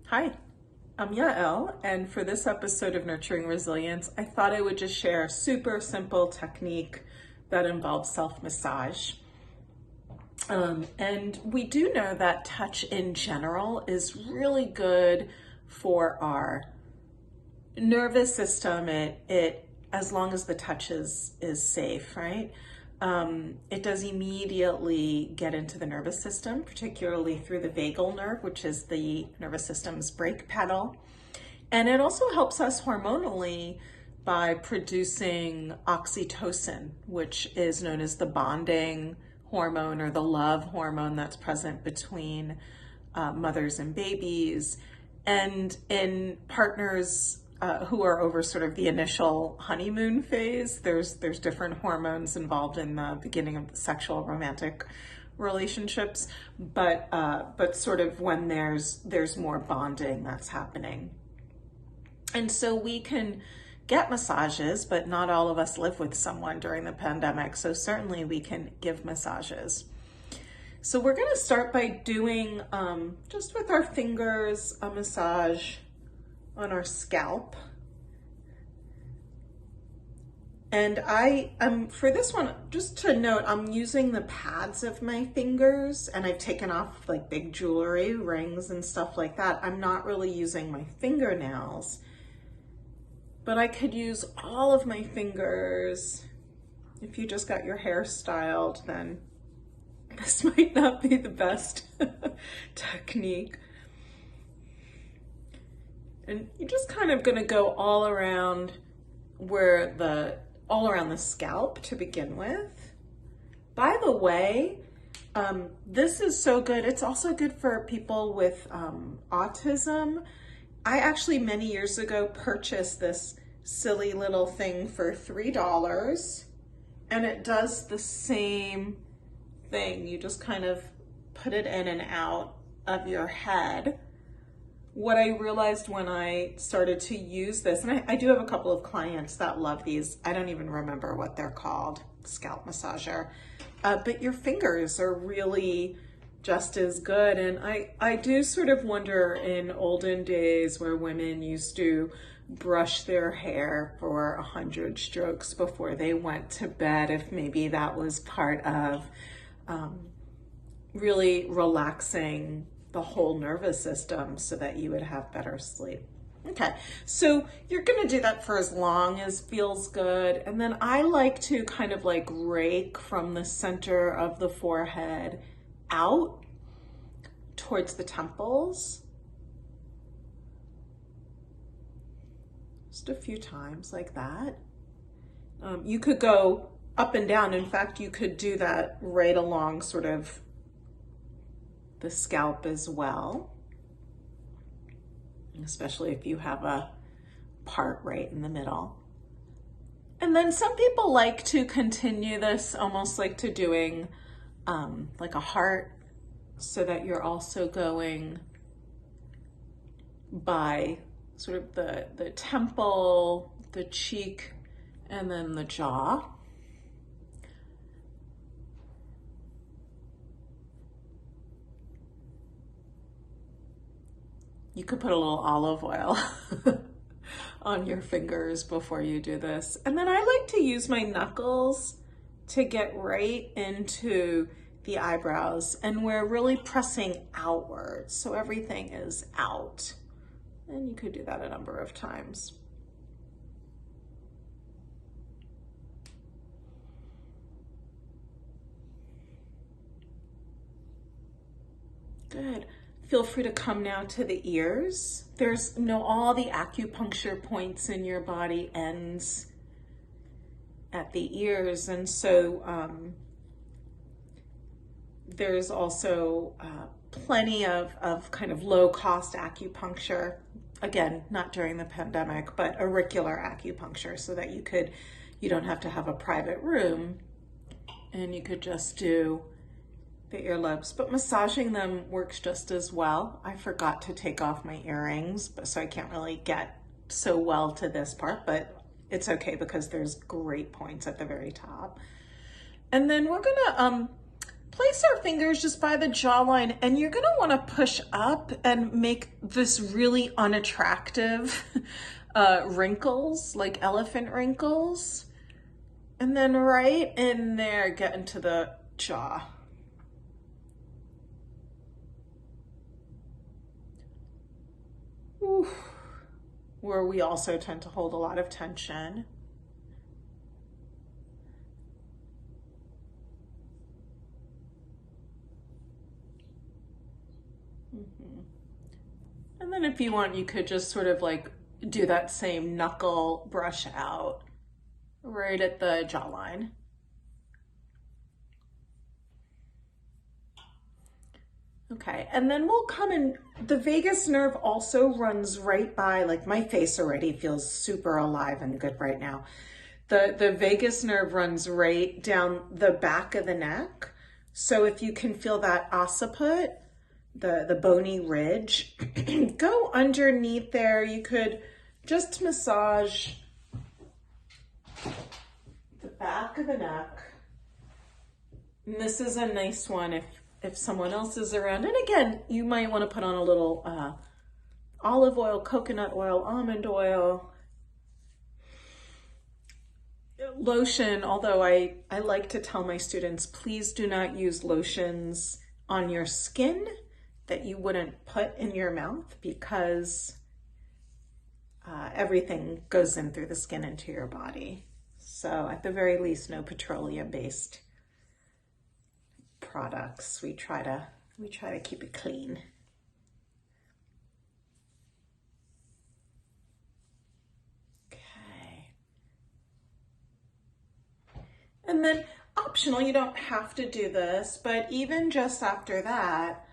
Hi, I'm Yael, and for this episode of Nurturing Resilience, I thought I would just share a super simple technique that involves self-massage. And we do know that touch in general is really good for our nervous system. It as long as the touch is safe, right? It does immediately get into the nervous system, particularly through the vagal nerve, which is the nervous system's brake pedal. And it also helps us hormonally by producing oxytocin, which is known as the bonding hormone or the love hormone that's present between mothers and babies. And in partners who are over sort of the initial honeymoon phase, there's different hormones involved in the beginning of the sexual romantic relationships, but sort of when there's more bonding that's happening. And so we can get massages, but not all of us live with someone during the pandemic, so certainly we can give massages. So we're going to start by doing just with our fingers a massage on our scalp. And for this one, just to note, I'm using the pads of my fingers, and I've taken off like big jewelry, rings and stuff like that. I'm not really using my fingernails, but I could use all of my fingers. If you just got your hair styled, then this might not be the best technique. And you're just kind of gonna go all around all around the scalp to begin with. By the way, this is so good. It's also good for people with autism. I actually many years ago purchased this silly little thing for $3, and it does the same thing. You just kind of put it in and out of your head. What I realized when I started to use this, and I do have a couple of clients that love these. I don't even remember what they're called, scalp massager, but your fingers are really just as good. And I do sort of wonder, in olden days where women used to brush their hair for 100 strokes before they went to bed, if maybe that was part of really relaxing the whole nervous system so that you would have better sleep. Okay, so you're gonna do that for as long as feels good. And then I like to kind of like rake from the center of the forehead out towards the temples. Just a few times like that. You could go up and down. In fact, you could do that right along sort of the scalp as well, especially if you have a part right in the middle. And then some people like to continue this almost like to doing like a heart, so that you're also going by sort of the temple, the cheek, and then the jaw. You could put a little olive oil on your fingers before you do this. And then I like to use my knuckles to get right into the eyebrows, and we're really pressing outwards, so everything is out. And you could do that a number of times. Good. Feel free to come now to the ears. All the acupuncture points in your body ends at the ears. And so there's also plenty of kind of low cost acupuncture. Again, not during the pandemic, but auricular acupuncture, so that you don't have to have a private room, and you could just do the earlobes, but massaging them works just as well. I forgot to take off my earrings, so I can't really get so well to this part, but it's okay because there's great points at the very top. And then we're gonna place our fingers just by the jawline, and you're gonna wanna push up and make this really unattractive wrinkles, like elephant wrinkles. And then right in there, get into the jaw. Ooh. Where we also tend to hold a lot of tension. And then if you want, you could just sort of like do that same knuckle brush out right at the jawline. Okay, and then we'll come in, the vagus nerve also runs right by, like my face already feels super alive and good right now. The vagus nerve runs right down the back of the neck. So if you can feel that occiput, the bony ridge, go underneath there. You could just massage the back of the neck. And this is a nice one if someone else is around. And again, you might want to put on a little olive oil, coconut oil, almond oil, lotion. Although I like to tell my students, please do not use lotions on your skin that you wouldn't put in your mouth, because everything goes in through the skin into your body. So at the very least, no petroleum-based products. We try to keep it clean. Okay. And then optional, you don't have to do this, but even just after that,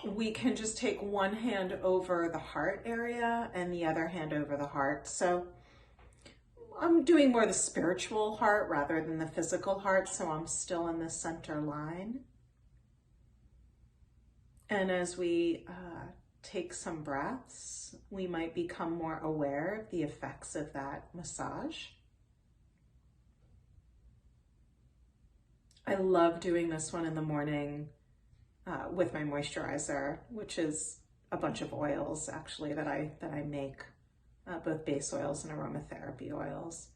we can just take one hand over the heart area and the other hand over the heart. So I'm doing more the spiritual heart rather than the physical heart, so I'm still in the center line. And as we take some breaths, we might become more aware of the effects of that massage. I love doing this one in the morning with my moisturizer, which is a bunch of oils actually that I make, both base oils and aromatherapy oils.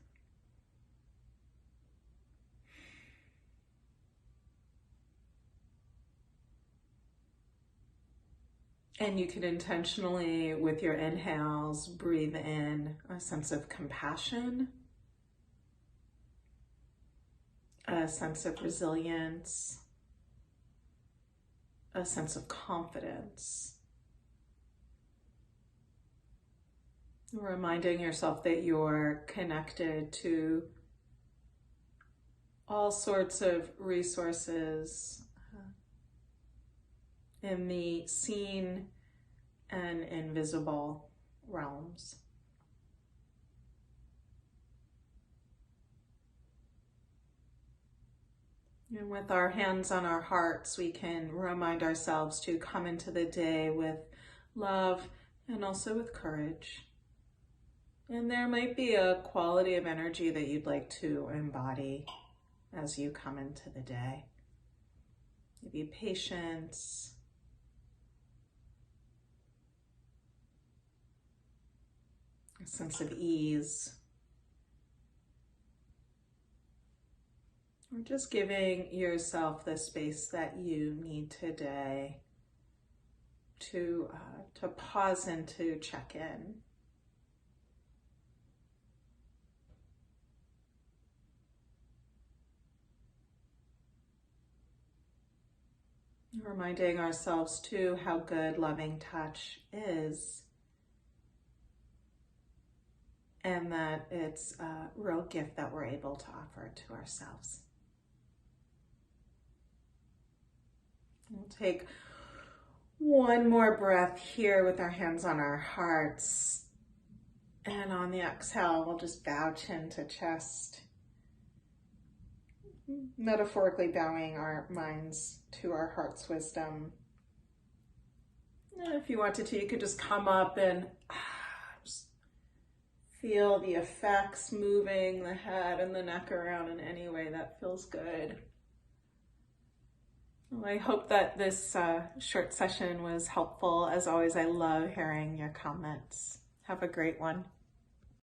And you can intentionally, with your inhales, breathe in a sense of compassion, a sense of resilience, a sense of confidence. Reminding yourself that you're connected to all sorts of resources in the seen and invisible realms. And with our hands on our hearts, we can remind ourselves to come into the day with love and also with courage. And there might be a quality of energy that you'd like to embody as you come into the day. Maybe patience, a sense of ease, or just giving yourself the space that you need today to pause and to check in. Reminding ourselves too how good loving touch is, and that it's a real gift that we're able to offer to ourselves. We'll take one more breath here with our hands on our hearts, and on the exhale, we'll just bow chin to chest, metaphorically bowing our minds to our heart's wisdom. And if you wanted to, you could just come up and just feel the effects moving the head and the neck around in any way that feels good. Well, I hope that this short session was helpful. As always, I love hearing your comments. Have a great one.